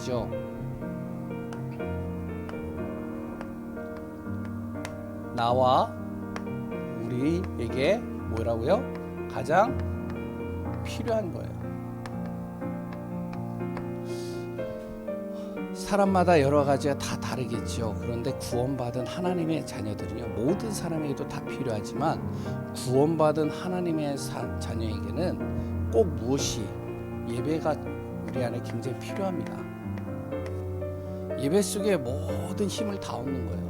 것이죠. 나와 우리에게 뭐라고요? 가장 필요한 거예요. 사람마다 여러 가지가 다 다르겠죠. 그런데 구원받은 하나님의 자녀들은요, 모든 사람에게도 다 필요하지만 구원받은 하나님의 자녀에게는 꼭 무엇이 예배가 우리 안에 굉장히 필요합니다. 예배 속에 모든 힘을 다 얻는 거예요.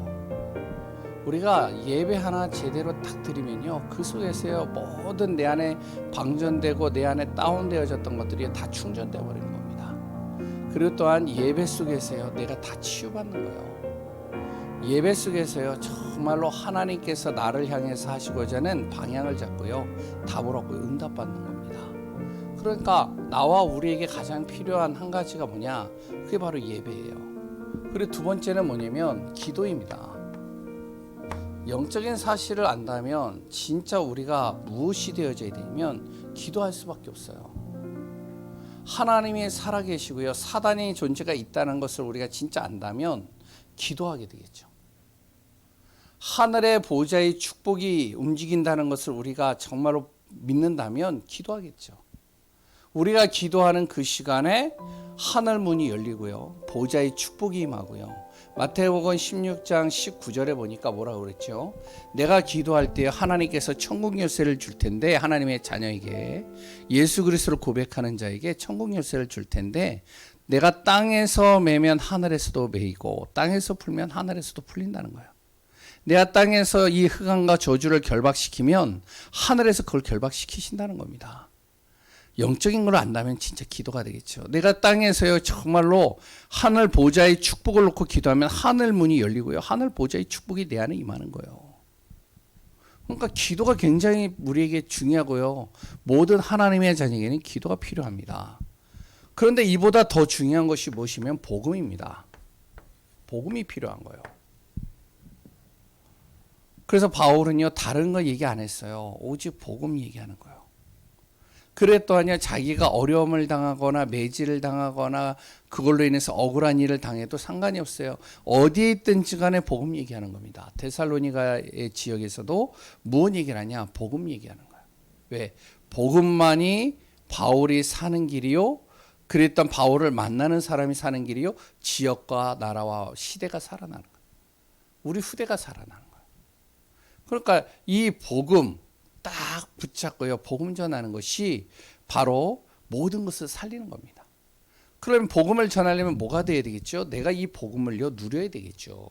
우리가 예배 하나 제대로 딱 드리면요, 그 속에서요 모든 내 안에 방전되고 내 안에 다운되어졌던 것들이 다 충전되어 버리는 겁니다. 그리고 또한 예배 속에서요 내가 다 치유받는 거예요. 예배 속에서요 정말로 하나님께서 나를 향해서 하시고자 하는 방향을 잡고요 답을 얻고 응답받는 겁니다. 그러니까 나와 우리에게 가장 필요한 한 가지가 뭐냐, 그게 바로 예배예요. 그리고 두 번째는 뭐냐면 기도입니다. 영적인 사실을 안다면 진짜 우리가 무엇이 되어져야 되냐면 기도할 수밖에 없어요. 하나님이 살아계시고요 사단의 존재가 있다는 것을 우리가 진짜 안다면 기도하게 되겠죠. 하늘의 보좌의 축복이 움직인다는 것을 우리가 정말로 믿는다면 기도하겠죠. 우리가 기도하는 그 시간에 하늘 문이 열리고요 보좌의 축복이 임하고요. 마태복음 16장 19절에 보니까 뭐라고 그랬죠? 내가 기도할 때 하나님께서 천국 열쇠를 줄 텐데, 하나님의 자녀에게 예수 그리스도를 고백하는 자에게 천국 열쇠를 줄 텐데, 내가 땅에서 매면 하늘에서도 매이고 땅에서 풀면 하늘에서도 풀린다는 거예요. 내가 땅에서 이 흑암과 저주를 결박시키면 하늘에서 그걸 결박시키신다는 겁니다. 영적인 걸 안다면 진짜 기도가 되겠죠. 내가 땅에서요 정말로 하늘 보좌의 축복을 놓고 기도하면 하늘 문이 열리고요 하늘 보좌의 축복이 내 안에 임하는 거예요. 그러니까 기도가 굉장히 우리에게 중요하고요 모든 하나님의 자녀에게는 기도가 필요합니다. 그런데 이보다 더 중요한 것이 무엇이면 복음입니다. 복음이 필요한 거예요. 그래서 바울은요 다른 거 얘기 안 했어요. 오직 복음 얘기하는 거예요. 그랬더니요 자기가 어려움을 당하거나 매질을 당하거나 그걸로 인해서 억울한 일을 당해도 상관이 없어요. 어디에 있든지 간에 복음 얘기하는 겁니다. 데살로니가의 지역에서도 무엇 얘기를 하냐? 복음 얘기하는 거예요. 왜? 복음만이 바울이 사는 길이요, 그랬던 바울을 만나는 사람이 사는 길이요, 지역과 나라와 시대가 살아나는 거예요. 우리 후대가 살아나는 거예요. 그러니까 이 복음 딱 붙잡고요 복음 전하는 것이 바로 모든 것을 살리는 겁니다. 그러면 복음을 전하려면 뭐가 돼야 되겠죠? 내가 이 복음을요 누려야 되겠죠.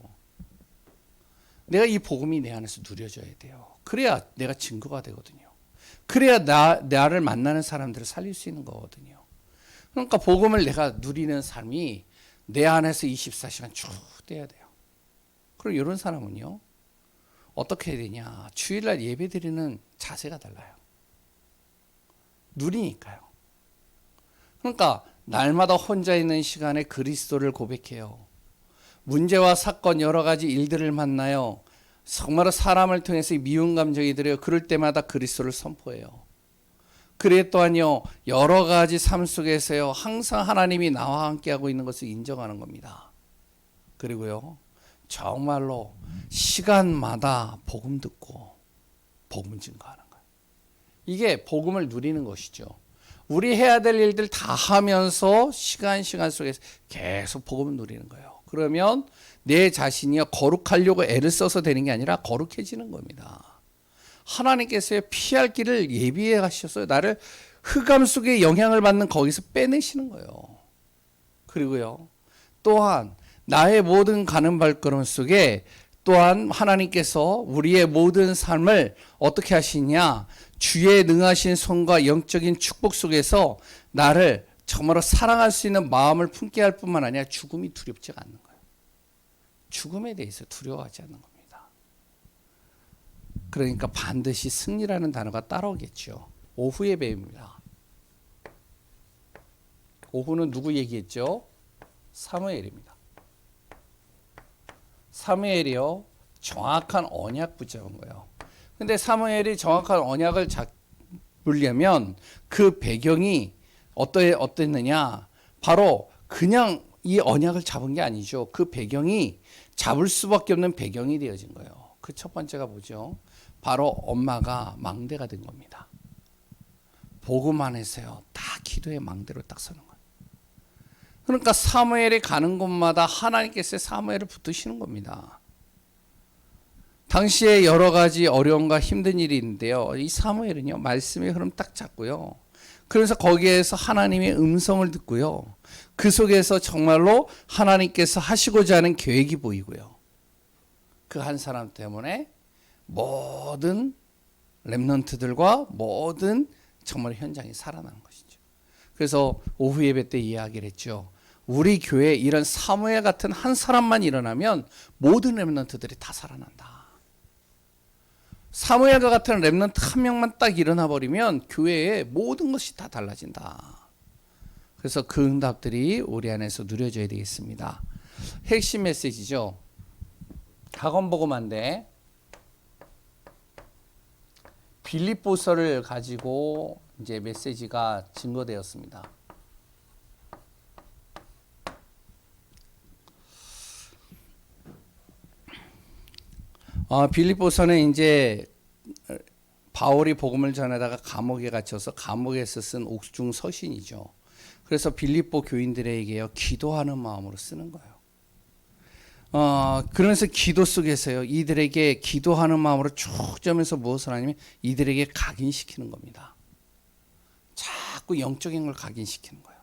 내가 이 복음이 내 안에서 누려져야 돼요. 그래야 내가 증거가 되거든요. 그래야 나를 만나는 사람들을 살릴 수 있는 거거든요. 그러니까 복음을 내가 누리는 삶이 내 안에서 24시간 쭉 돼야 돼요. 그럼 이런 사람은요 어떻게 해야 되냐? 주일날 예배 드리는 자세가 달라요. 누리니까요. 그러니까 날마다 혼자 있는 시간에 그리스도를 고백해요. 문제와 사건 여러 가지 일들을 만나요. 정말로 사람을 통해서 미운 감정이 들어요. 그럴 때마다 그리스도를 선포해요. 그래 또한요 여러 가지 삶 속에서요 항상 하나님이 나와 함께하고 있는 것을 인정하는 겁니다. 그리고요 정말로 시간마다 복음 듣고 복음 증거하는 거예요. 이게 복음을 누리는 것이죠. 우리 해야 될 일들 다 하면서 시간 속에서 계속 복음을 누리는 거예요. 그러면 내 자신이 거룩하려고 애를 써서 되는 게 아니라 거룩해지는 겁니다. 하나님께서 피할 길을 예비해 가셨어요. 나를 흑암 속에 영향을 받는 거기서 빼내시는 거예요. 그리고요 또한 나의 모든 가는 발걸음 속에 또한 하나님께서 우리의 모든 삶을 어떻게 하시냐, 주의 능하신 손과 영적인 축복 속에서 나를 정말로 사랑할 수 있는 마음을 품게 할 뿐만 아니라 죽음이 두렵지 않는 거예요. 죽음에 대해서 두려워하지 않는 겁니다. 그러니까 반드시 승리라는 단어가 따라오겠죠. 오후 예배입니다. 오후는 누구 얘기했죠? 사무엘입니다. 사무엘이요 정확한 언약 붙잡은 거예요. 근데 사무엘이 정확한 언약을 잡으려면 그 배경이 어땠느냐, 바로 그냥 이 언약을 잡은 게 아니죠. 그 배경이 잡을 수밖에 없는 배경이 되어진 거예요. 그 첫 번째가 뭐죠? 바로 엄마가 망대가 된 겁니다. 복음 안에서요. 다 기도의 망대로 딱 서는 거예요. 그러니까 사무엘이 가는 곳마다 하나님께서 사무엘을 붙드시는 겁니다. 당시에 여러 가지 어려움과 힘든 일이 있는데요. 이 사무엘은요. 말씀의 흐름 딱 잡고요. 그래서 거기에서 하나님의 음성을 듣고요. 그 속에서 정말로 하나님께서 하시고자 하는 계획이 보이고요. 그 한 사람 때문에 모든 렘넌트들과 모든 정말 현장이 살아나는 것이죠. 그래서 오후 예배 때 이야기를 했죠. 우리 교회에 이런 사무엘 같은 한 사람만 일어나면 모든 렘넌트들이 다 살아난다. 사무엘과 같은 렘넌트 한 명만 딱 일어나 버리면 교회의 모든 것이 다 달라진다. 그래서 그 응답들이 우리 안에서 누려져야 되겠습니다. 핵심 메시지죠. 학원복음인데 빌립보서를 가지고 이제 메시지가 증거되었습니다. 빌립보서는 이제 바울이 복음을 전하다가 감옥에 갇혀서 감옥에서 쓴 옥중 서신이죠. 그래서 빌립보 교인들에게요 기도하는 마음으로 쓰는 거예요. 그러면서 기도 속에서요 이들에게 기도하는 마음으로 쭉 점에서 무엇을 하냐면 이들에게 각인시키는 겁니다. 자꾸 영적인 걸 각인시키는 거예요.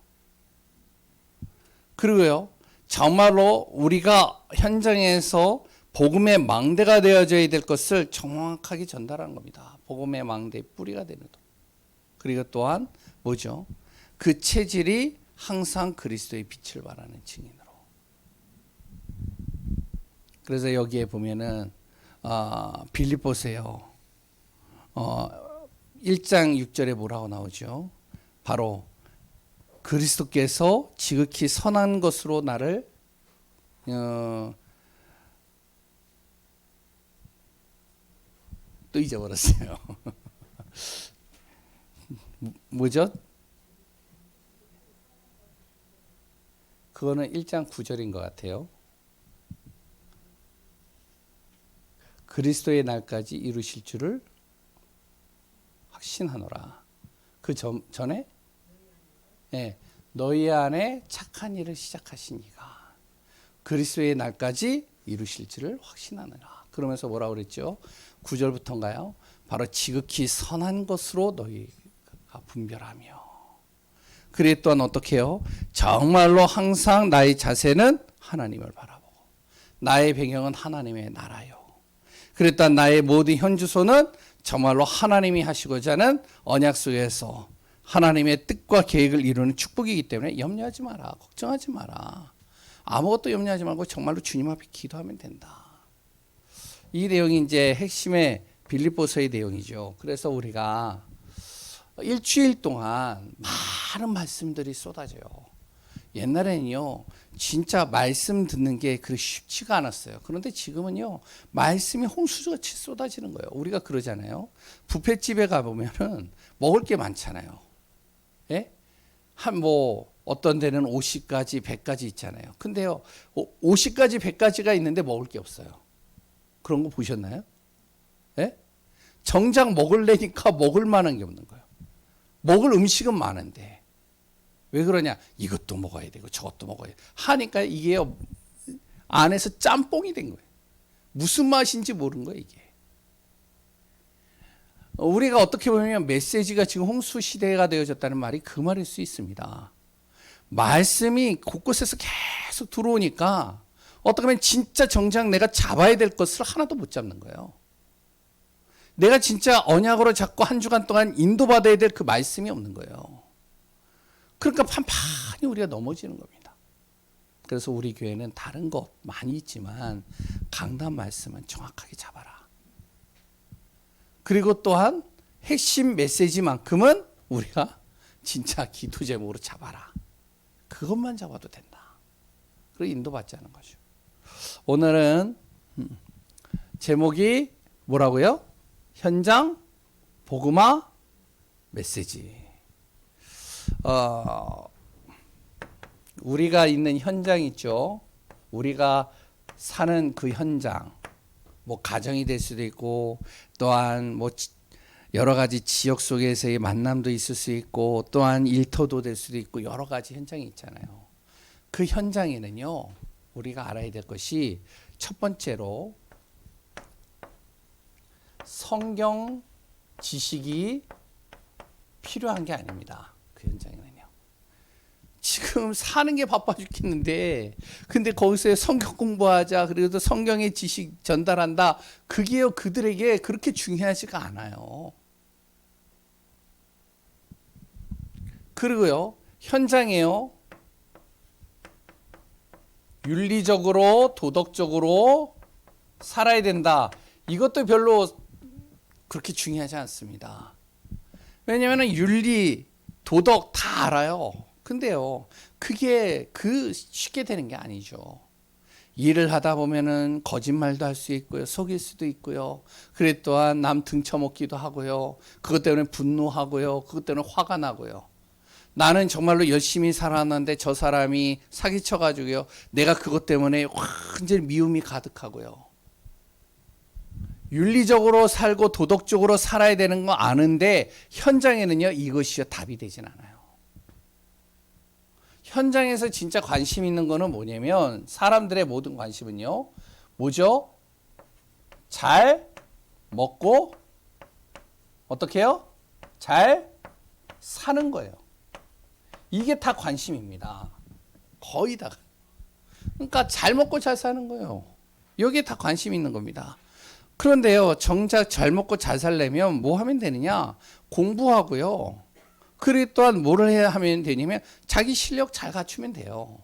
그리고요 정말로 우리가 현장에서 복음의 망대가 되어져야 될 것을 정확하게 전달하는 겁니다. 복음의 망대의 뿌리가 되는 것. 그리고 또한 뭐죠? 그 체질이 항상 그리스도의 빛을 발하는 증인으로. 그래서 여기에 보면은 빌립보서요 1장 6절에 뭐라고 나오죠? 바로 그리스도께서 지극히 선한 것으로 나를 또 잊어버렸어요. 뭐죠? 그거는 1장 9절인 것 같아요. 그리스도의 날까지 이루실 줄을 확신하노라. 그 전에 너희 안에 착한 일을 시작하신 이가 그리스도의 날까지 이루실 줄을 확신하노라. 그러면서 뭐라고 그랬죠? 9절부터인가요? 바로 지극히 선한 것으로 너희가 분별하며. 그래 또한 어떻게 해요? 정말로 항상 나의 자세는 하나님을 바라보고 나의 배경은 하나님의 나라요. 그래 또한 나의 모든 현주소는 정말로 하나님이 하시고자 하는 언약 속에서 하나님의 뜻과 계획을 이루는 축복이기 때문에 염려하지 마라. 걱정하지 마라. 아무것도 염려하지 말고 정말로 주님 앞에 기도하면 된다. 이 내용이 이제 핵심의 빌립보서의 내용이죠. 그래서 우리가 일주일 동안 많은 말씀들이 쏟아져요. 옛날에는요, 진짜 말씀 듣는 게 그렇게 쉽지가 않았어요. 그런데 지금은요, 말씀이 홍수같이 쏟아지는 거예요. 우리가 그러잖아요. 뷔페집에 가보면은 먹을 게 많잖아요. 예? 어떤 데는 50가지, 100가지 있잖아요. 근데요, 50가지, 100가지가 있는데 먹을 게 없어요. 그런 거 보셨나요? 예? 정작 먹으려니까 먹을 만한 게 없는 거예요. 먹을 음식은 많은데 왜 그러냐? 이것도 먹어야 되고 저것도 먹어야 돼. 하니까 이게 안에서 짬뽕이 된 거예요. 무슨 맛인지 모르는 거예요, 이게. 우리가 어떻게 보면 메시지가 지금 홍수 시대가 되어졌다는 말이 그 말일 수 있습니다. 말씀이 곳곳에서 계속 들어오니까 어떻게 보면 진짜 정작 내가 잡아야 될 것을 하나도 못 잡는 거예요. 내가 진짜 언약으로 잡고 한 주간 동안 인도받아야 될 그 말씀이 없는 거예요. 그러니까 판판히 우리가 넘어지는 겁니다. 그래서 우리 교회는 다른 것 많이 있지만 강단 말씀은 정확하게 잡아라. 그리고 또한 핵심 메시지만큼은 우리가 진짜 기도 제목으로 잡아라. 그것만 잡아도 된다. 그리고 인도받지 않은 거죠. 오늘은 제목이 뭐라고요? 현장 복음화 메시지. 우리가 있는 현장 있죠. 우리가 사는 그 현장, 뭐 가정이 될 수도 있고, 또한 뭐 여러 가지 지역 속에서의 만남도 있을 수 있고, 또한 일터도 될 수도 있고, 여러 가지 현장이 있잖아요. 그 현장에는요, 우리가 알아야 될 것이 첫 번째로 성경 지식이 필요한 게 아닙니다. 그 현장에는요. 지금 사는 게 바빠 죽겠는데, 근데 거기서 성경 공부하자, 그리고 성경의 지식 전달한다, 그게요, 그들에게 그렇게 중요하지가 않아요. 그리고요, 현장에요, 윤리적으로, 도덕적으로 살아야 된다. 이것도 별로 그렇게 중요하지 않습니다. 왜냐하면 윤리, 도덕 다 알아요. 근데요, 그게 쉽게 되는 게 아니죠. 일을 하다 보면은 거짓말도 할 수 있고요, 속일 수도 있고요. 그래 또한 남 등쳐먹기도 하고요. 그것 때문에 분노하고요. 그것 때문에 화가 나고요. 나는 정말로 열심히 살았는데 저 사람이 사기쳐가지고요, 내가 그것 때문에 완전히 미움이 가득하고요. 윤리적으로 살고 도덕적으로 살아야 되는 거 아는데 현장에는요, 이것이 답이 되진 않아요. 현장에서 진짜 관심 있는 거는 뭐냐면, 사람들의 모든 관심은요, 뭐죠? 잘 먹고 어떻게 해요? 잘 사는 거예요. 이게 다 관심입니다. 거의 다. 그러니까 잘 먹고 잘 사는 거예요. 여기에 다 관심 있는 겁니다. 그런데요, 정작 잘 먹고 잘 살려면 뭐 하면 되느냐? 공부하고요. 그리고 또한 뭐를 해야 하면 되냐면, 자기 실력 잘 갖추면 돼요.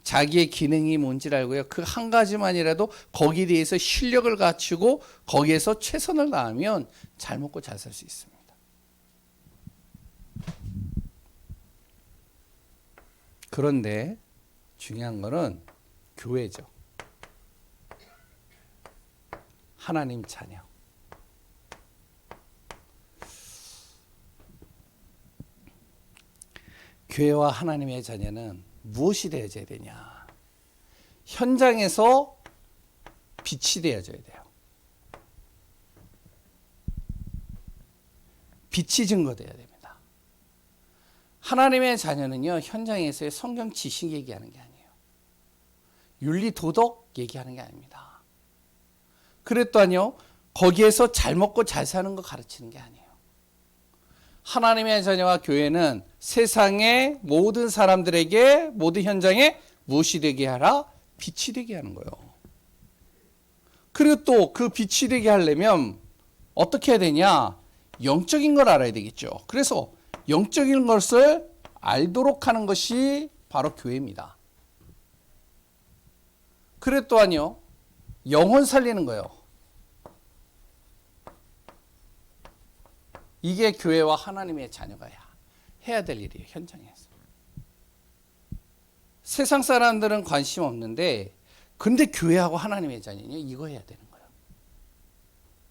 자기의 기능이 뭔지를 알고요. 그 한 가지만이라도 거기에 대해서 실력을 갖추고 거기에서 최선을 다하면 잘 먹고 잘 살 수 있습니다. 그런데 중요한 거는 교회죠. 하나님 자녀. 교회와 하나님의 자녀는 무엇이 되어져야 되냐? 현장에서 빛이 되어져야 돼요. 빛이 증거되어야 됩니다. 하나님의 자녀는요, 현장에서의 성경 지식 얘기하는 게 아니에요. 윤리 도덕 얘기하는 게 아닙니다. 그랬더니요, 거기에서 잘 먹고 잘 사는 거 가르치는 게 아니에요. 하나님의 자녀와 교회는 세상의 모든 사람들에게, 모든 현장에 무엇이 되게 하라? 빛이 되게 하는 거예요. 그리고 또 그 빛이 되게 하려면 어떻게 해야 되냐? 영적인 걸 알아야 되겠죠. 그래서 영적인 것을 알도록 하는 것이 바로 교회입니다. 그래 또한요, 영혼 살리는 거예요. 이게 교회와 하나님의 자녀가 해야 될 일이에요, 현장에서. 세상 사람들은 관심 없는데, 근데 교회하고 하나님의 자녀는 이거 해야 되는 거예요.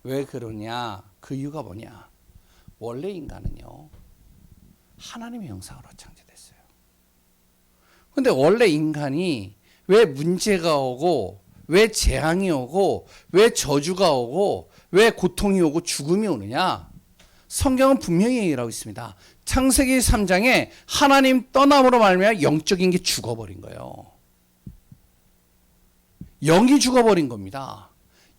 왜 그러냐? 그 이유가 뭐냐? 원래 인간은요, 하나님의 형상으로 창조됐어요. 근데 원래 인간이 왜 문제가 오고, 왜 재앙이 오고, 왜 저주가 오고, 왜 고통이 오고 죽음이 오느냐? 성경은 분명히 얘기하고 있습니다. 창세기 3장에 하나님 떠남으로 말미암아 영적인 게 죽어버린 거예요. 영이 죽어버린 겁니다.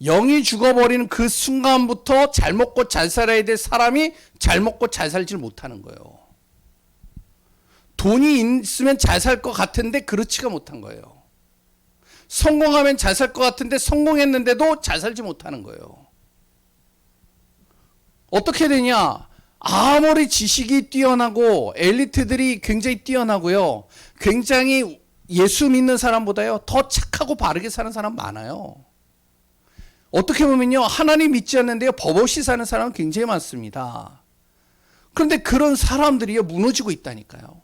영이 죽어버리는 그 순간부터 잘 먹고 잘 살아야 될 사람이 잘 먹고 잘 살지 못하는 거예요. 돈이 있으면 잘 살 것 같은데 그렇지가 못한 거예요. 성공하면 잘 살 것 같은데 성공했는데도 잘 살지 못하는 거예요. 어떻게 되냐? 아무리 지식이 뛰어나고 엘리트들이 굉장히 뛰어나고요, 굉장히 예수 믿는 사람보다요 더 착하고 바르게 사는 사람 많아요. 어떻게 보면요, 하나님 믿지 않는데요 법 없이 사는 사람은 굉장히 많습니다. 그런데 그런 사람들이요 무너지고 있다니까요.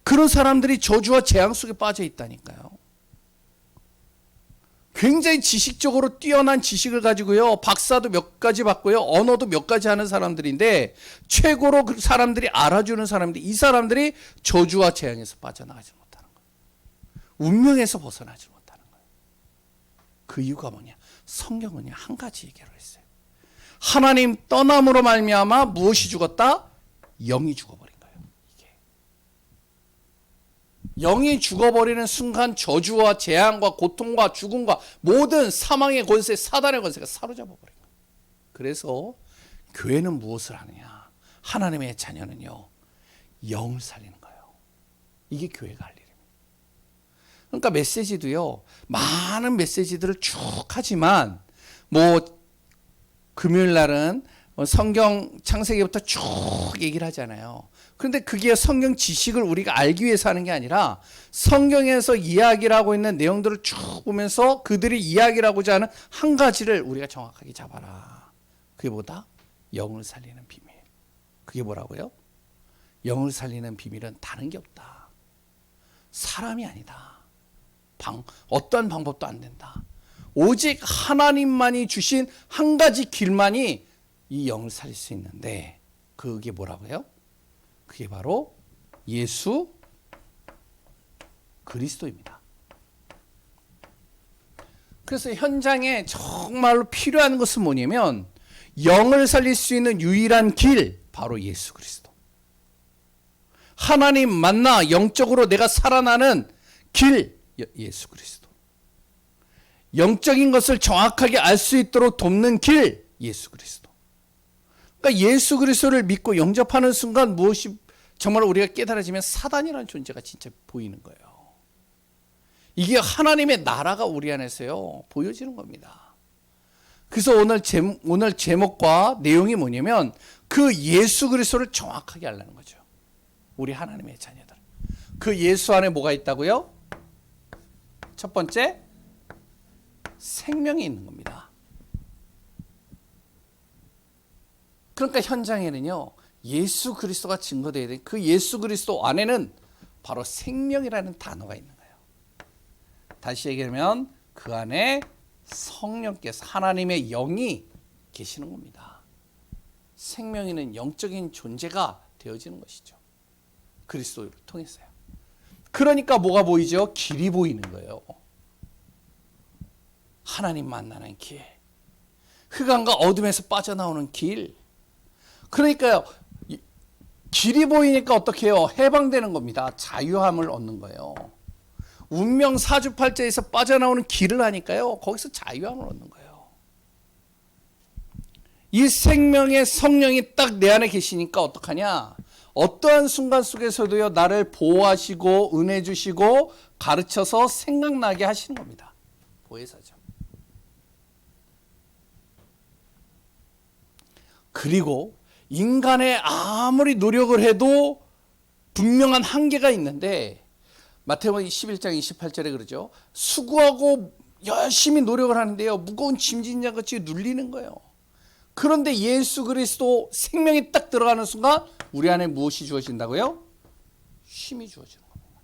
그런 사람들이 저주와 재앙 속에 빠져 있다니까요. 굉장히 지식적으로 뛰어난 지식을 가지고요, 박사도 몇 가지 받고요, 언어도 몇 가지 하는 사람들인데, 최고로 그 사람들이 알아주는 사람들이, 이 사람들이 저주와 재앙에서 빠져나가지 못하는 운명에서 벗어나지 못하는 거예요. 그 이유가 뭐냐? 성경은요 한 가지 얘기를 했어요. 하나님 떠남으로 말미암아 무엇이 죽었다? 영이 죽어버린 거예요. 이게 영이 죽어버리는 순간 저주와 재앙과 고통과 죽음과 모든 사망의 권세, 사단의 권세가 사로잡아 버린 거예요. 그래서 교회는 무엇을 하느냐? 하나님의 자녀는요 영을 살리는 거예요. 이게 교회가 할 일입니다. 그러니까 메시지도요 많은 메시지들을 쭉 하지만 금요일 날은 성경 창세기부터 쭉 얘기를 하잖아요. 그런데 그게 성경 지식을 우리가 알기 위해서 하는 게 아니라 성경에서 이야기를 하고 있는 내용들을 쭉 보면서 그들이 이야기를 하고자 하는 한 가지를 우리가 정확하게 잡아라. 그게 뭐다? 영을 살리는 비밀. 그게 뭐라고요? 영을 살리는 비밀은 다른 게 없다. 사람이 아니다. 어떠한 방법도 안 된다. 오직 하나님만이 주신 한 가지 길만이 이 영을 살릴 수 있는데 그게 뭐라고요? 그게 바로 예수 그리스도입니다. 그래서 현장에 정말로 필요한 것은 뭐냐면 영을 살릴 수 있는 유일한 길 바로 예수 그리스도. 하나님 만나 영적으로 내가 살아나는 길 예수 그리스도. 영적인 것을 정확하게 알 수 있도록 돕는 길 예수 그리스도. 그러니까 예수 그리스도를 믿고 영접하는 순간 무엇이 정말 우리가 깨달아지면 사단이라는 존재가 진짜 보이는 거예요. 이게 하나님의 나라가 우리 안에서요 보여지는 겁니다. 그래서 오늘 제목과 내용이 뭐냐면 그 예수 그리스도를 정확하게 알라는 거죠. 우리 하나님의 자녀들. 그 예수 안에 뭐가 있다고요? 첫 번째 생명이 있는 겁니다. 그러니까 현장에는요 예수 그리스도가 증거되어야 돼. 그 예수 그리스도 안에는 바로 생명이라는 단어가 있는 거예요. 다시 얘기하면 그 안에 성령께서 하나님의 영이 계시는 겁니다. 생명이는 영적인 존재가 되어지는 것이죠. 그리스도를 통해서요. 그러니까 뭐가 보이죠? 길이 보이는 거예요. 하나님 만나는 길. 흑암과 어둠에서 빠져나오는 길. 그러니까요. 길이 보이니까 어떻게 해요? 해방되는 겁니다. 자유함을 얻는 거예요. 운명 사주팔자에서 빠져나오는 길을 하니까요. 거기서 자유함을 얻는 거예요. 이 생명의 성령이 딱 내 안에 계시니까 어떡하냐? 어떠한 순간 속에서도요. 나를 보호하시고 은혜 주시고 가르쳐서 생각나게 하시는 겁니다. 보혜사죠. 그리고 인간의 아무리 노력을 해도 분명한 한계가 있는데 마태복음 11장 28절에 그러죠. 수고하고 열심히 노력을 하는데요. 무거운 짐진자같이 눌리는 거예요. 그런데 예수 그리스도 생명이 딱 들어가는 순간 우리 안에 무엇이 주어진다고요? 쉼이 주어지는 겁니다.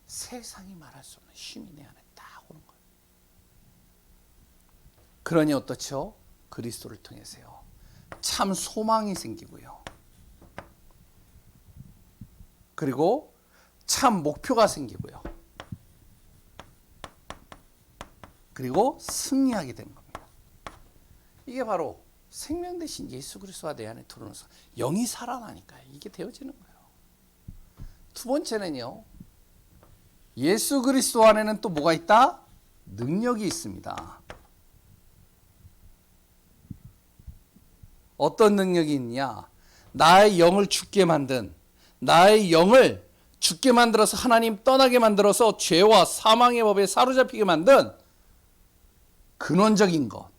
세상이 말할 수 없는 쉼이 내 안에 딱 오는 거예요. 그러니 어떻죠? 그리스도를 통해서요. 참 소망이 생기고요. 그리고 참 목표가 생기고요. 그리고 승리하게 되는 겁니다. 이게 바로 생명 대신 예수 그리스도가 내 안에 들어오면서 영이 살아나니까 이게 되어지는 거예요. 두 번째는요. 예수 그리스도 안에는 또 뭐가 있다? 능력이 있습니다. 어떤 능력이 있냐? 나의 영을 죽게 만든, 나의 영을 죽게 만들어서 하나님 떠나게 만들어서 죄와 사망의 법에 사로잡히게 만든 근원적인 것,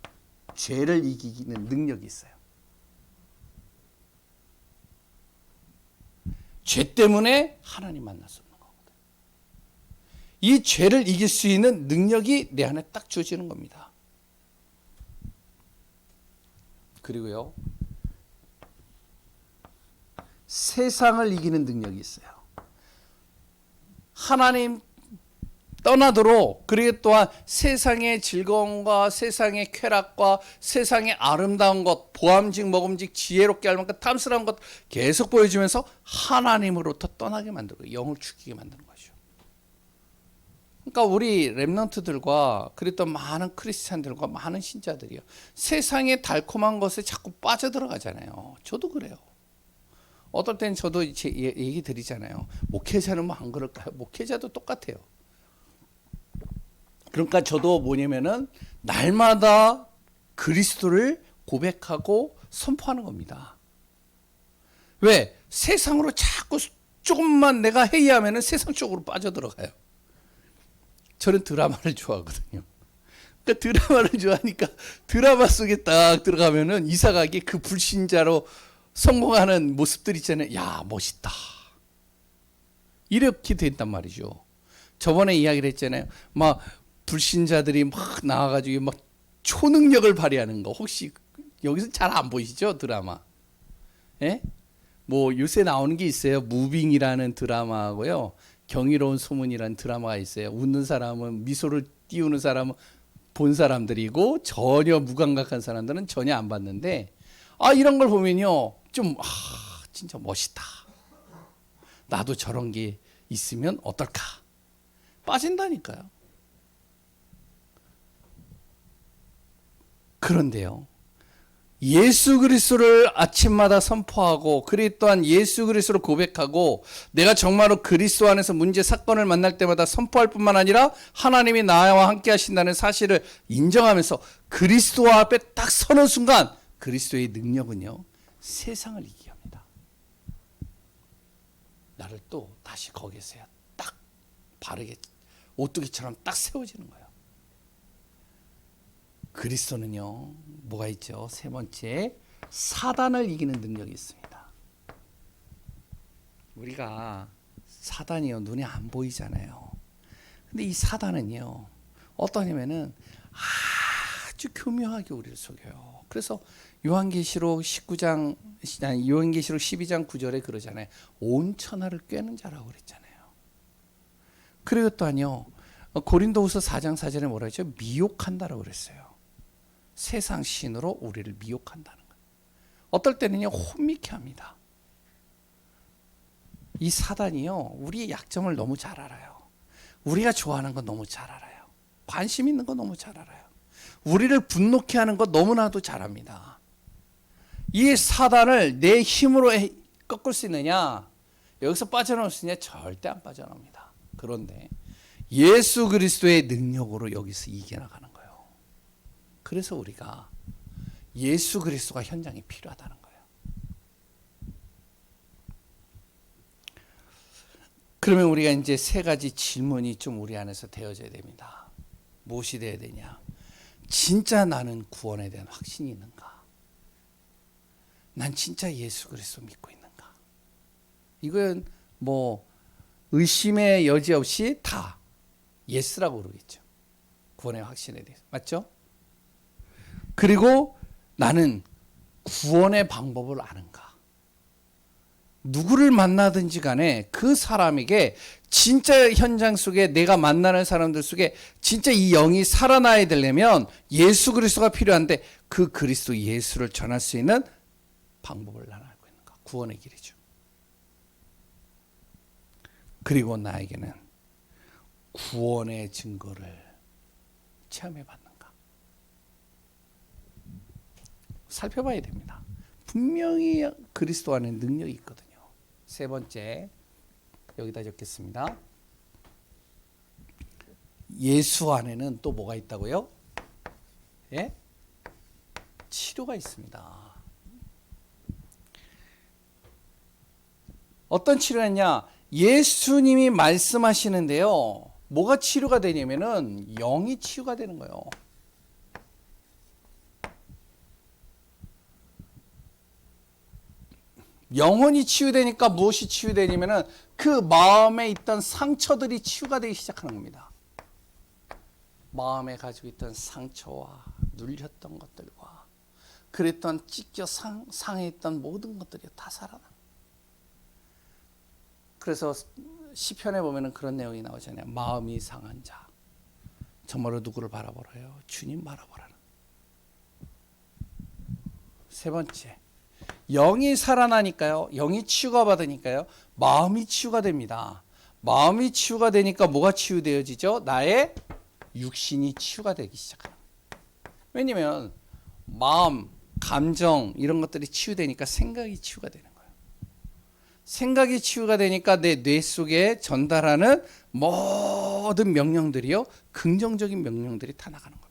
죄를 이기는 능력이 있어요. 죄 때문에 하나님 만날 수 없는 거거든요. 이 죄를 이길 수 있는 능력이 내 안에 딱 주어지는 겁니다. 그리고요, 세상을 이기는 능력이 있어요. 하나님 떠나도록, 그리고 또한 세상의 즐거움과 세상의 쾌락과 세상의 아름다운 것, 보암직 먹음직 지혜롭게 할 만큼 탐스러운 것 계속 보여주면서 하나님으로부터 떠나게 만들고 영을 죽이게 만드는 거죠. 그러니까 우리 렘넌트들과 그랬던 많은 크리스찬들과 많은 신자들이요. 세상의 달콤한 것에 자꾸 빠져들어가잖아요. 저도 그래요. 어떨 땐 저도 제 얘기 드리잖아요. 목회자는 뭐 안 그럴까요? 목회자도 똑같아요. 그러니까 저도 뭐냐면은 날마다 그리스도를 고백하고 선포하는 겁니다. 왜? 세상으로 자꾸 조금만 내가 회의하면은 세상 쪽으로 빠져들어가요. 저는 드라마를 좋아하거든요. 그러니까 드라마를 좋아하니까 드라마 속에 딱 들어가면은 이사가게 그 불신자로 성공하는 모습들 있잖아요. 야, 멋있다. 이렇게 된단 말이죠. 저번에 이야기를 했잖아요. 막 불신자들이 막 나와가지고 막 초능력을 발휘하는 거. 혹시 여기서 잘 안 보이시죠? 드라마. 예? 뭐 요새 나오는 게 있어요. 무빙이라는 드라마하고요. 경이로운 소문이라는 드라마가 있어요. 웃는 사람은 미소를 띄우는 사람은 본 사람들이고 전혀 무감각한 사람들은 전혀 안 봤는데 이런 걸 보면요. 좀 진짜 멋있다. 나도 저런 게 있으면 어떨까? 빠진다니까요. 그런데요. 예수 그리스도를 아침마다 선포하고 그리 또한 예수 그리스도를 고백하고 내가 정말로 그리스도 안에서 문제 사건을 만날 때마다 선포할 뿐만 아니라 하나님이 나와 함께 하신다는 사실을 인정하면서 그리스도 앞에 딱 서는 순간 그리스도의 능력은요 세상을 이기게 합니다. 나를 또 다시 거기에서 딱 바르게 오뚜기처럼 딱 세워지는 거예요. 그리스도는요 뭐가 있죠? 세 번째, 사단을 이기는 능력이 있습니다. 우리가 사단이요 눈에 안 보이잖아요. 근데 이 사단은요 어떠냐면은 아주 교묘하게 우리를 속여요. 그래서 요한계시록 12장 9절에 그러잖아요. 온 천하를 꿰는 자라고 그랬잖아요. 그리고 또한요 고린도후서 4장 4절에 뭐라 했죠? 미혹한다라고 그랬어요. 세상 신으로 우리를 미혹한다는 거예요. 어떨 때는요 혼미케 합니다. 이 사단이요 우리의 약점을 너무 잘 알아요. 우리가 좋아하는 거 너무 잘 알아요. 관심 있는 거 너무 잘 알아요. 우리를 분노케 하는 거 너무나도 잘 압니다. 이 사단을 내 힘으로 꺾을 수 있느냐? 여기서 빠져나올 수 있느냐? 절대 안 빠져나옵니다. 그런데 예수 그리스도의 능력으로 여기서 이겨나가는 거예요. 그래서 우리가 예수 그리스도가 현장에 필요하다는 거예요. 그러면 우리가 이제 세 가지 질문이 좀 우리 안에서 되어져야 됩니다. 무엇이 되어야 되냐? 진짜 나는 구원에 대한 확신이 있는가? 난 진짜 예수 그리스도 믿고 있는가? 이건 뭐 의심의 여지 없이 다 예스라고 그러겠죠. 구원의 확신에 대해서. 맞죠? 그리고 나는 구원의 방법을 아는가? 누구를 만나든지 간에 그 사람에게 진짜 현장 속에 내가 만나는 사람들 속에 진짜 이 영이 살아나야 되려면 예수 그리스도가 필요한데 그 그리스도 예수를 전할 수 있는 방법을 나는 알고 있는가? 구원의 길이죠. 그리고 나에게는 구원의 증거를 체험해 봤는가? 살펴봐야 됩니다. 분명히 그리스도 안에 능력이 있거든요. 세 번째, 여기다 적겠습니다. 예수 안에는 또 뭐가 있다고요? 예? 치료가 있습니다. 어떤 치료였냐? 예수님이 말씀하시는데요. 뭐가 치료가 되냐면은 영이 치유가 되는 거예요. 영혼이 치유되니까 무엇이 치유되냐면은 그 마음에 있던 상처들이 치유가 되기 시작하는 겁니다. 마음에 가지고 있던 상처와 눌렸던 것들과 그랬던 찢겨 상해있던 모든 것들이 다 살아나. 그래서 시편에 보면은 그런 내용이 나오잖아요. 마음이 상한 자, 정말로 누구를 바라보라요? 주님 바라보라는. 세 번째, 영이 살아나니까요. 영이 치유가 받으니까요. 마음이 치유가 됩니다. 마음이 치유가 되니까 뭐가 치유되어지죠? 나의 육신이 치유가 되기 시작하는 거예요. 왜냐면 마음, 감정 이런 것들이 치유되니까 생각이 치유가 되는 거예요. 생각이 치유가 되니까 내 뇌 속에 전달하는 모든 명령들이요, 긍정적인 명령들이 다 나가는 겁니다.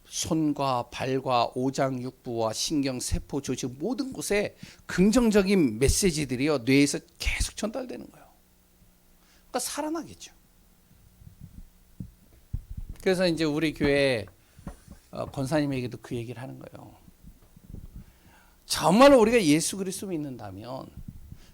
손과 발과 오장육부와 신경, 세포, 조직 모든 곳에 긍정적인 메시지들이요, 뇌에서 계속 전달되는 거예요. 그러니까 살아나겠죠. 그래서 이제 우리 교회 권사님에게도 그 얘기를 하는 거예요. 정말로 우리가 예수 그리스도 믿는다면,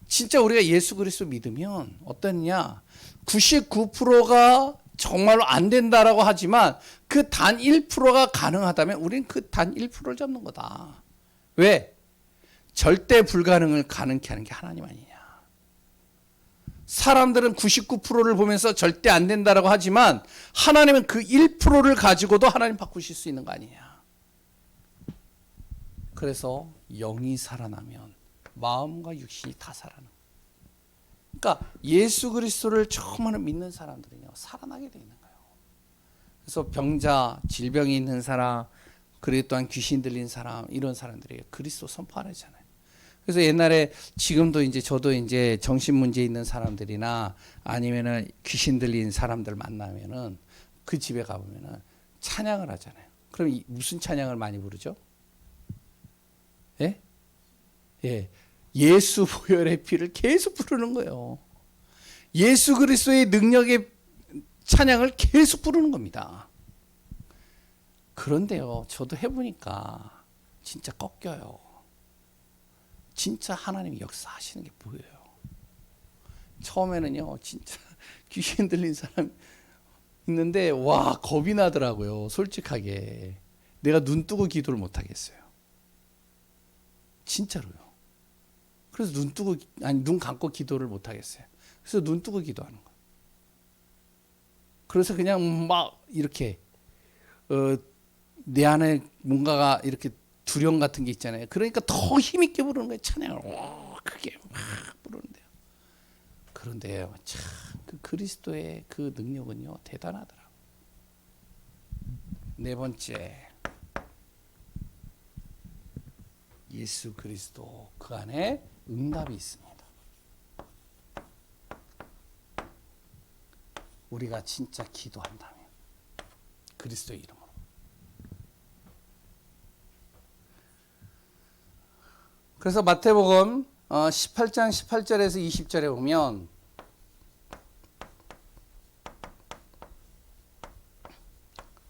진짜 우리가 예수 그리스도 믿으면 어떠냐? 99%가 정말로 안 된다라고 하지만 그 단 1%가 가능하다면 우리는 그 단 1%를 잡는 거다. 왜? 절대 불가능을 가능케 하는 게 하나님 아니냐. 사람들은 99%를 보면서 절대 안 된다라고 하지만 하나님은 그 1%를 가지고도 하나님 바꾸실 수 있는 거 아니냐. 그래서 영이 살아나면 마음과 육신이 다 살아나는. 그러니까 예수 그리스도를 처음으로 믿는 사람들은요, 살아나게 돼 있는 거예요. 그래서 병자, 질병이 있는 사람, 그리고 또한 귀신 들린 사람, 이런 사람들이 그리스도 선포하잖아요. 그래서 옛날에, 지금도 이제 저도 이제 정신 문제 있는 사람들이나 아니면은 귀신 들린 사람들 만나면은 그 집에 가보면은 찬양을 하잖아요. 그럼 무슨 찬양을 많이 부르죠? 예? 예. 예수 보혈의 피를 계속 부르는 거예요. 예수 그리스도의 능력의 찬양을 계속 부르는 겁니다. 그런데요, 저도 해보니까 진짜 꺾여요. 진짜 하나님이 역사하시는 게 보여요. 처음에는요, 진짜 귀신 들린 사람 있는데, 와, 겁이 나더라고요. 솔직하게. 내가 눈 뜨고 기도를 못 하겠어요. 진짜로요. 그래서 눈 감고 기도를 못 하겠어요. 그래서 눈 뜨고 기도하는 거예요. 그래서 그냥 막 이렇게 내 안에 뭔가가 이렇게 두려움 같은 게 있잖아요. 그러니까 더 힘있게 부르는 거예요. 찬양을 크게 막 부르는데요. 그런데요, 참 그 그리스도의 그 능력은요, 대단하더라고요. 네 번째, 예수 그리스도, 그 안에 응답이 있습니다. 우리가 진짜 기도한다면 그리스도의 이름으로. 그래서 마태복음 18장 18절에서 20절에 보면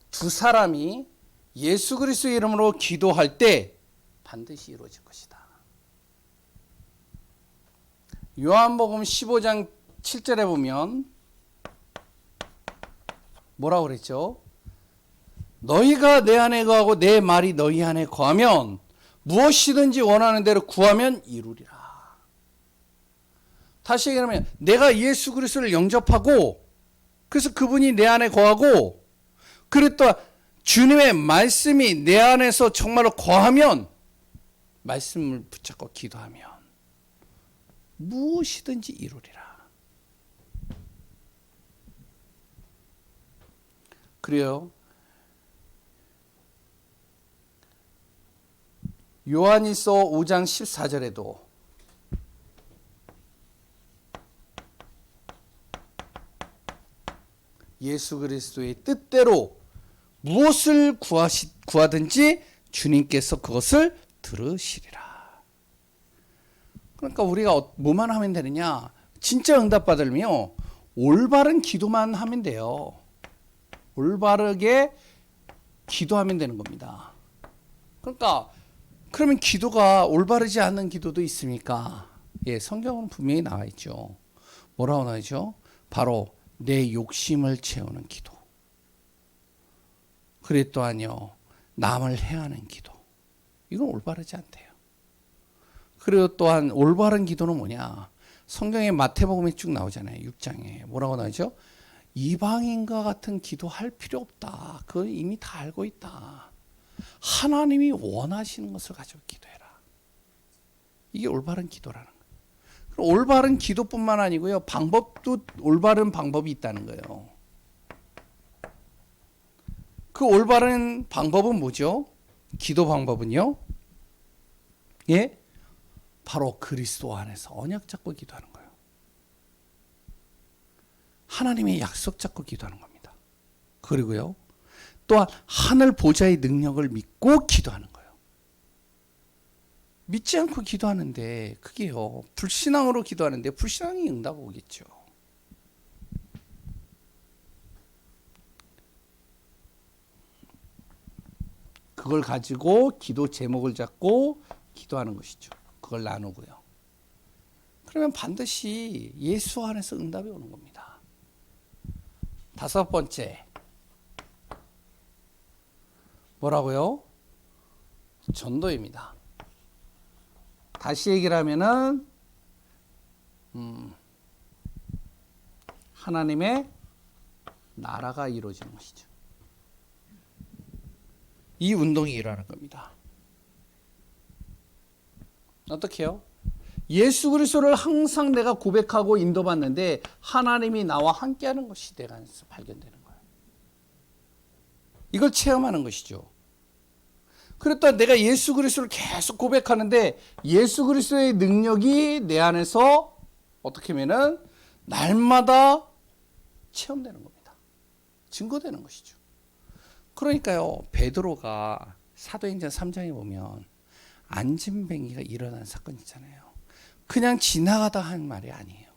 두 사람이 예수 그리스도의 이름으로 기도할 때 반드시 이루어질 것이다. 요한복음 15장 7절에 보면 뭐라고 그랬죠? 너희가 내 안에 거하고 내 말이 너희 안에 거하면 무엇이든지 원하는 대로 구하면 이루리라. 다시 얘기하면 내가 예수 그리스도를 영접하고, 그래서 그분이 내 안에 거하고, 그리고 또 주님의 말씀이 내 안에서 정말로 거하면, 말씀을 붙잡고 기도하면 무엇이든지 이루리라. 그래요. 요한일서 5장 14절에도 예수 그리스도의 뜻대로 무엇을 구하든지 주님께서 그것을 들으시리라. 그러니까 우리가 뭐만 하면 되느냐? 진짜 응답받으려면 올바른 기도만 하면 돼요. 올바르게 기도하면 되는 겁니다. 그러니까 그러면 기도가 올바르지 않는 기도도 있습니까? 예, 성경은 분명히 나와 있죠. 뭐라고 나와 있죠? 바로 내 욕심을 채우는 기도. 그리고 또한요, 남을 해하는 기도. 이건 올바르지 않대요. 그리고 또한 올바른 기도는 뭐냐? 성경에 마태복음에 쭉 나오잖아요. 6장에. 뭐라고 나오죠? 이방인과 같은 기도할 필요 없다. 그건 이미 다 알고 있다. 하나님이 원하시는 것을 가지고 기도해라. 이게 올바른 기도라는 거예요. 올바른 기도뿐만 아니고요. 방법도 올바른 방법이 있다는 거예요. 그 올바른 방법은 뭐죠? 기도 방법은요? 예? 바로 그리스도 안에서 언약 잡고 기도하는 거예요. 하나님의 약속 잡고 기도하는 겁니다. 그리고요. 또한 하늘 보좌의 능력을 믿고 기도하는 거예요. 믿지 않고 기도하는데 그게요. 불신앙으로 기도하는데 불신앙이 응답 오겠죠. 그걸 가지고 기도 제목을 잡고 기도하는 것이죠. 그걸 나누고요. 그러면 반드시 예수 안에서 응답이 오는 겁니다. 다섯 번째. 뭐라고요? 전도입니다. 다시 얘기를 하면은 하나님의 나라가 이루어지는 것이죠. 이 운동이 일어나는 겁니다. 어떻게 해요? 예수 그리스도를 항상 내가 고백하고 인도받는데 하나님이 나와 함께하는 것이 내 안에서 발견되는 거예요. 이걸 체험하는 것이죠. 그랬다 내가 예수 그리스도를 계속 고백하는데 예수 그리스도의 능력이 내 안에서 어떻게 하면은 날마다 체험되는 겁니다. 증거되는 것이죠. 그러니까요. 베드로가 사도행전 3장에 보면 안진뱅이가 일어난 사건 있잖아요. 그냥 지나가다 한 말이 아니에요.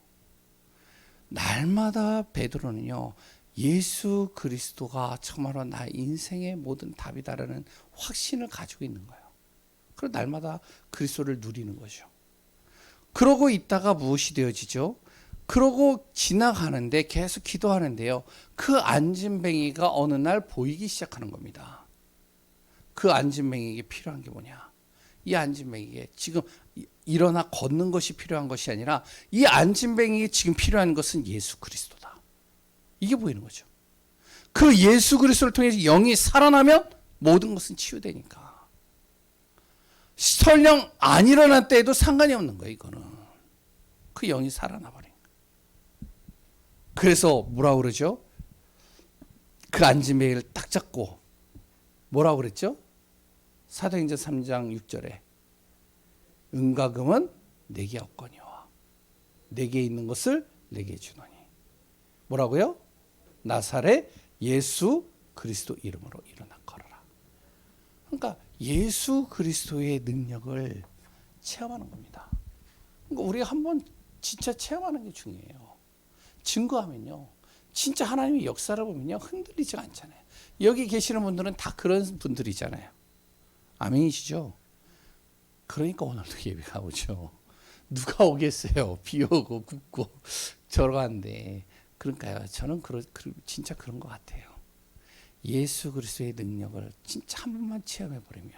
날마다 베드로는요. 예수 그리스도가 정말로 나의 인생의 모든 답이다라는 확신을 가지고 있는 거예요. 그리고 날마다 그리스도를 누리는 거죠. 그러고 있다가 무엇이 되어지죠? 그러고 지나가는데 계속 기도하는데요. 그 안진뱅이가 어느 날 보이기 시작하는 겁니다. 그 안진뱅이에게 필요한 게 뭐냐? 이 안진뱅이에게 지금 일어나 걷는 것이 필요한 것이 아니라 이 안진뱅이에게 지금 필요한 것은 예수 그리스도다. 이게 보이는 거죠. 그 예수 그리스도를 통해서 영이 살아나면 모든 것은 치유되니까. 설령 안 일어날 때에도 상관이 없는 거예요. 이거는. 그 영이 살아나 버린 거예요. 그래서 뭐라고 그러죠? 그 안진뱅이를 딱 잡고 뭐라고 그랬죠? 사도행전 3장 6절에 은과 금은 내게 없거니와 내게 있는 것을 내게 주노니 뭐라고요? 나사렛 예수 그리스도 이름으로 일어나 걸어라. 그러니까 예수 그리스도의 능력을 체험하는 겁니다. 그러니까 우리가 한번 진짜 체험하는 게 중요해요. 증거하면요. 진짜 하나님의 역사를 보면요. 흔들리지 않잖아요. 여기 계시는 분들은 다 그런 분들이잖아요. 아멘이시죠? 그러니까 오늘도 예배가 오죠. 누가 오겠어요? 비 오고 굽고 저러는데. 그러니까요. 저는 진짜 그런 것 같아요. 예수 그리스도의 능력을 진짜 한 번만 체험해버리면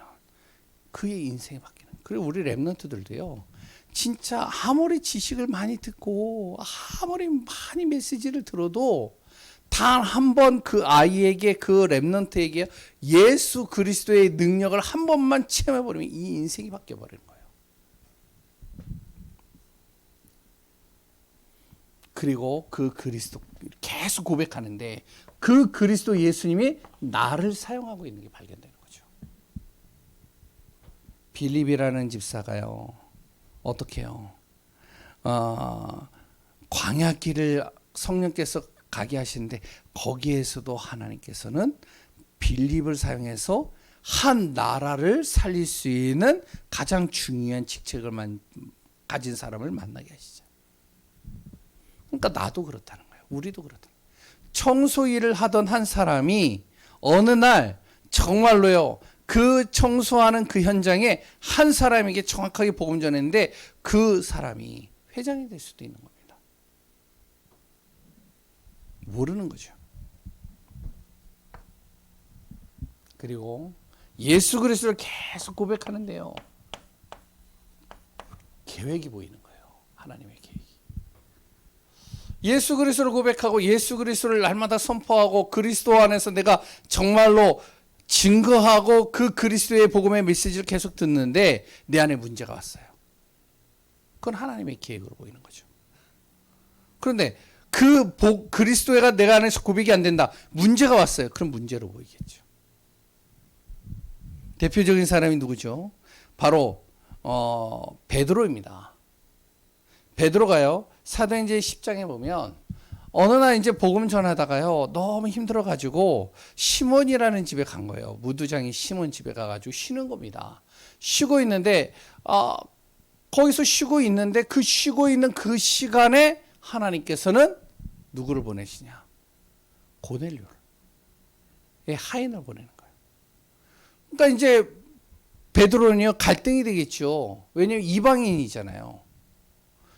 그의 인생이 바뀌는. 그리고 우리 랩런트들도요. 진짜 아무리 지식을 많이 듣고 아무리 많이 메시지를 들어도 단 한 번 그 아이에게 그 랩런트에게 예수 그리스도의 능력을 한 번만 체험해버리면 이 인생이 바뀌어버리는 거예요. 그리고 그 그리스도 계속 고백하는데 그 그리스도 예수님이 나를 사용하고 있는 게 발견되는 거죠. 빌립이라는 집사가요. 어떻게 해요? 광야길을 성령께서 가게 하시는데 거기에서도 하나님께서는 빌립을 사용해서 한 나라를 살릴 수 있는 가장 중요한 직책을 가진 사람을 만나게 하시죠. 그러니까 나도 그렇다는 거예요. 우리도 그렇다. 청소 일을 하던 한 사람이 어느 날 정말로요. 그 청소하는 그 현장에 한 사람에게 정확하게 복음 전했는데 그 사람이 회장이 될 수도 있는 겁니다. 모르는 거죠. 그리고 예수 그리스도를 계속 고백하는데요. 계획이 보이는 거예요. 하나님의 계획이. 예수 그리스도를 고백하고 예수 그리스도를 날마다 선포하고 그리스도 안에서 내가 정말로 증거하고 그 그리스도의 복음의 메시지를 계속 듣는데 내 안에 문제가 왔어요. 그건 하나님의 계획으로 보이는 거죠. 그런데 그리스도가 내가 안에서 고백이 안 된다. 문제가 왔어요. 그럼 문제로 보이겠죠. 대표적인 사람이 누구죠? 바로 베드로입니다. 베드로가요. 사도행전 10장에 보면 어느 날 이제 복음 전하다가요. 너무 힘들어가지고 시몬이라는 집에 간 거예요. 무두장이 시몬 집에 가가지고 쉬는 겁니다. 쉬고 있는데 거기서 쉬고 있는데 그 쉬고 있는 그 시간에 하나님께서는 누구를 보내시냐? 고넬료를. 하인을 보내는 거예요. 그러니까 이제 베드로는요 갈등이 되겠죠. 왜냐하면 이방인이잖아요.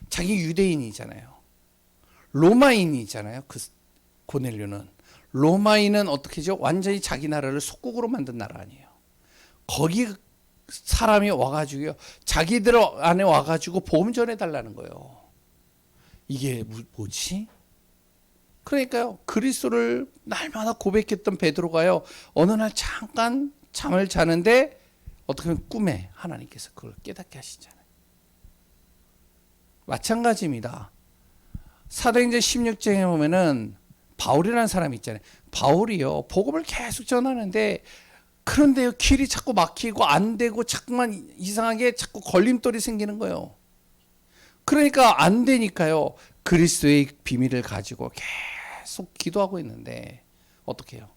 자기 유대인이잖아요. 로마인이잖아요. 그 고넬료는. 로마인은 어떻게죠? 완전히 자기 나라를 속국으로 만든 나라 아니에요. 거기 사람이 와가지고요. 자기들 안에 와가지고 복음 전해달라는 거예요. 이게 뭐지? 그러니까요. 그리스도를 날마다 고백했던 베드로가요. 어느 날 잠깐 잠을 자는데 어떻게 보면 꿈에 하나님께서 그걸 깨닫게 하시잖아요. 마찬가지입니다. 사도행전 16장에 보면은 바울이라는 사람이 있잖아요. 바울이요. 복음을 계속 전하는데 그런데요. 길이 자꾸 막히고 안 되고 자꾸만 이상하게 자꾸 걸림돌이 생기는 거예요. 그러니까 안 되니까요. 그리스도의 비밀을 가지고 계속 기도하고 있는데 어떻게 해요?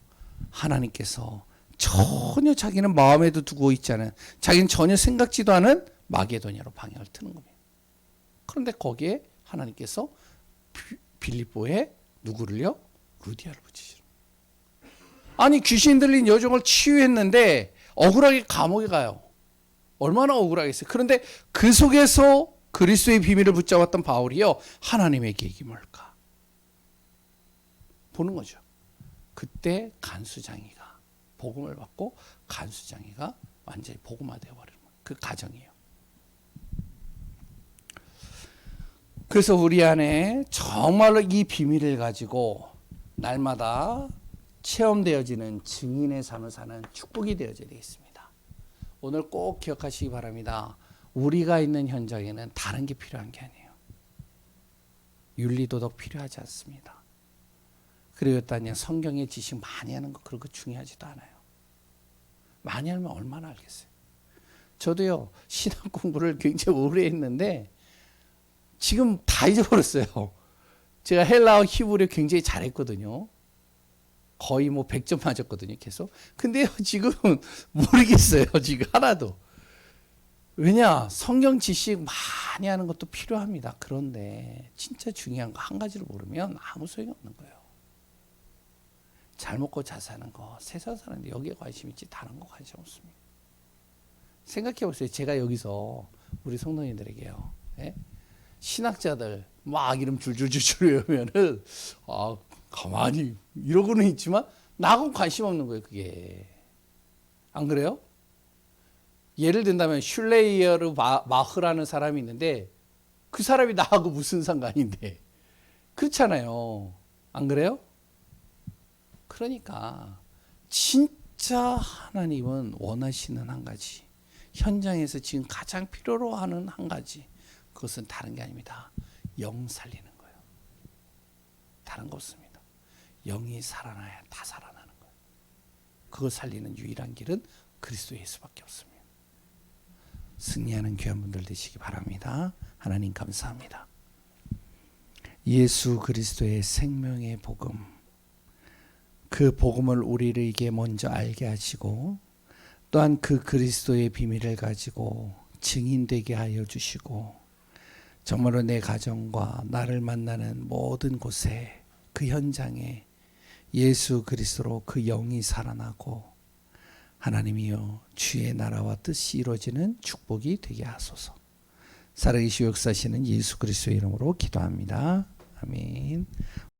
하나님께서 전혀 자기는 마음에도 두고 있지 않은 자기는 전혀 생각지도 않은 마게도냐로 방향을 트는 겁니다. 그런데 거기에 하나님께서 빌립보에 누구를요? 루디아를 붙이시죠. 아니 귀신 들린 여종을 치유했는데 억울하게 감옥에 가요. 얼마나 억울하겠어요. 그런데 그 속에서 그리스도의 비밀을 붙잡았던 바울이요. 하나님의 계획이 뭘까? 보는 거죠. 그때 간수장이가 복음을 받고 간수장이가 완전히 복음화되어 버리는 거예요. 그 가정이에요. 그래서 우리 안에 정말로 이 비밀을 가지고 날마다 체험되어지는 증인의 삶을 사는 축복이 되어져야 되겠습니다. 오늘 꼭 기억하시기 바랍니다. 우리가 있는 현장에는 다른 게 필요한 게 아니에요. 윤리도덕 필요하지 않습니다. 그리고 또 성경의 지식 많이 하는 거 그런 거 중요하지도 않아요. 많이 알면 얼마나 알겠어요. 저도요 신학 공부를 굉장히 오래 했는데 지금 다 잊어버렸어요. 제가 헬라어 히브리어 굉장히 잘했거든요. 거의 뭐 100점 맞았거든요. 계속. 근데요 지금 모르겠어요. 지금 하나도. 왜냐? 성경 지식 많이 하는 것도 필요합니다. 그런데 진짜 중요한 거 한 가지를 모르면 아무 소용이 없는 거예요. 잘 먹고 잘 사는 거, 세상 사는데 여기에 관심 있지 다른 거 관심 없습니다. 생각해 보세요. 제가 여기서 우리 성도님들에게요. 예? 신학자들 막 이름 줄줄줄줄 외우면은 가만히 이러고는 있지만 나하고는 관심 없는 거예요. 그게. 안 그래요? 예를 든다면 슐레이어르 마흐라는 사람이 있는데 그 사람이 나하고 무슨 상관인데 그렇잖아요. 안 그래요? 그러니까 진짜 하나님은 원하시는 한 가지, 현장에서 지금 가장 필요로 하는 한 가지, 그것은 다른 게 아닙니다. 영 살리는 거예요. 다른 거 없습니다. 영이 살아나야 다 살아나는 거예요. 그걸 살리는 유일한 길은 그리스도 예수밖에 없습니다. 승리하는 귀한 분들 되시기 바랍니다. 하나님 감사합니다. 예수 그리스도의 생명의 복음, 그 복음을 우리에게 먼저 알게 하시고 또한 그 그리스도의 비밀을 가지고 증인되게 하여 주시고 정말로 내 가정과 나를 만나는 모든 곳에 그 현장에 예수 그리스도로 그 영이 살아나고 하나님이여 주의 나라와 뜻이 이루어지는 축복이 되게 하소서. 살아계시고 역사하시는 예수 그리스도의 이름으로 기도합니다. 아멘.